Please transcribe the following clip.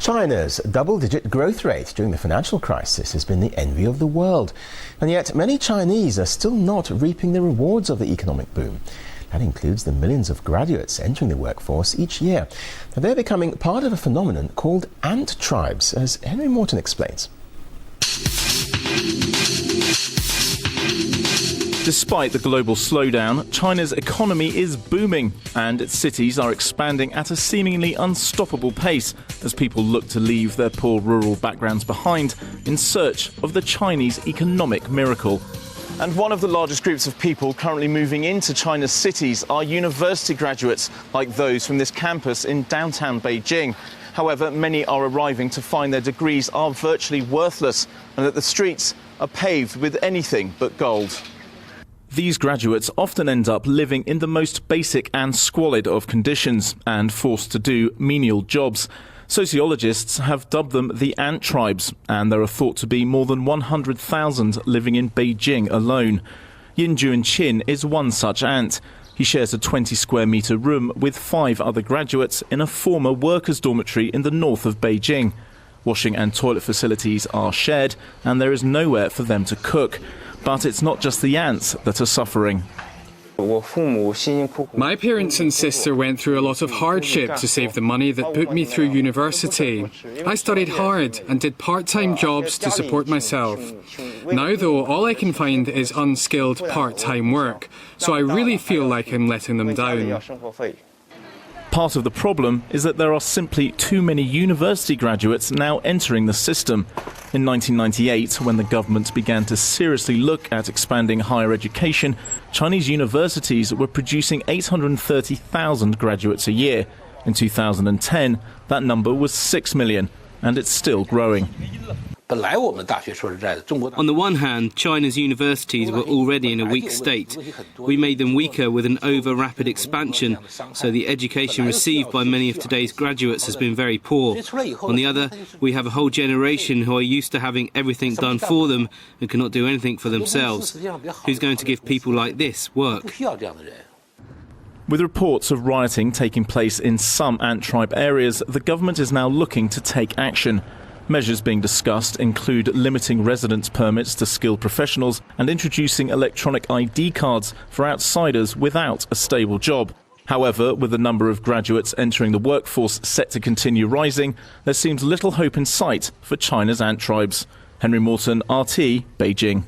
China's double-digit growth rate during the financial crisis has been the envy of the world. And yet many Chinese are still not reaping the rewards of the economic boom. That includes the millions of graduates entering the workforce each year. Now, they're becoming part of a phenomenon called ant tribes, as Henry Morton explains. Despite the global slowdown, China's economy is booming and its cities are expanding at a seemingly unstoppable pace as people look to leave their poor rural backgrounds behind in search of the Chinese economic miracle. And one of the largest groups of people currently moving into China's cities are university graduates, like those from this campus in downtown Beijing. However, many are arriving to find their degrees are virtually worthless and that the streets are paved with anything but gold. These graduates often end up living in the most basic and squalid of conditions and forced to do menial jobs. Sociologists have dubbed them the ant tribes, and there are thought to be more than 100,000 living in Beijing alone. Yin Juan-Chin is one such ant. He shares a 20-square-metre room with 5 other graduates in a former workers' dormitory in the north of Beijing. Washing and toilet facilities are shared, and there is nowhere for them to cook. But it's not just the ants that are suffering. My parents and sister went through a lot of hardship to save the money that put me through university. I studied hard and did part-time jobs to support myself. Now, though, all I can find is unskilled part-time work, so I really feel like I'm letting them down. Part of the problem is that there are simply too many university graduates now entering the system. In 1998, when the government began to seriously look at expanding higher education, Chinese universities were producing 830,000 graduates a year. In 2010, that number was 6 million, and it's still growing. On the one hand, China's universities were already in a weak state. We made them weaker with an over-rapid expansion, so the education received by many of today's graduates has been very poor. On the other, we have a whole generation who are used to having everything done for them and cannot do anything for themselves. Who's going to give people like this work? With reports of rioting taking place in some ant tribe areas, the government is now looking to take action. Measures being discussed include limiting residence permits to skilled professionals and introducing electronic ID cards for outsiders without a stable job. However, with the number of graduates entering the workforce set to continue rising, there seems little hope in sight for China's ant tribes. Henry Morton, RT, Beijing.